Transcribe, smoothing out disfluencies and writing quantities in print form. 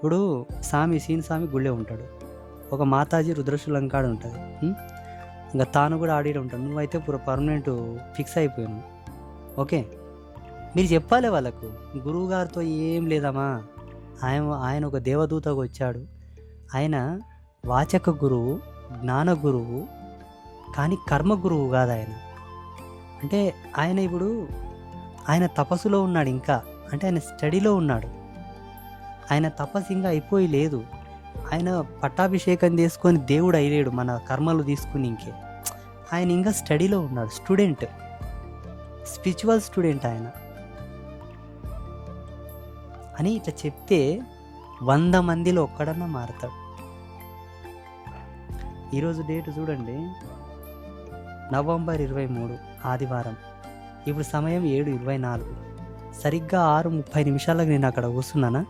ఇప్పుడు సీన్ స్వామి గుళ్ళే ఉంటాడు, ఒక మాతాజీ రుద్రశూలంకాడ ఉంటుంది. ఇంకా తాను కూడా ఆడి ఉంటాడు. నువ్వైతే పర్మనెంట్ ఫిక్స్ అయిపోయాను. ఓకే, మీరు చెప్పాలి వాళ్ళకు, గురువుగారితో ఏం లేదమ్మా, ఆయన ఒక దేవదూతగా వచ్చాడు. ఆయన వాచక గురువు, జ్ఞాన గురువు, కానీ కర్మ గురువు కాదు ఆయన. అంటే ఆయన ఇప్పుడు ఆయన తపస్సులో ఉన్నాడు ఇంకా, అంటే ఆయన స్టడీలో ఉన్నాడు. ఆయన తపస్సు ఇంకా అయిపోయి లేదు. ఆయన పట్టాభిషేకం చేసుకొని దేవుడు అయ్యలేడు మన కర్మలు తీసుకుని. ఆయన ఇంకా స్టడీలో ఉన్నాడు, స్టూడెంట్, స్పిరిచువల్ స్టూడెంట్ ఆయన అని ఇట్లా చెప్తే 100 మందిలో ఒక్కడన్నా మారతాడు. ఈరోజు డేట్ చూడండి, నవంబర్ 23 ఆదివారం. ఇప్పుడు సమయం 7:24. సరిగ్గా 6:30 నిమిషాలకు నేను అక్కడ కూర్చున్నానా.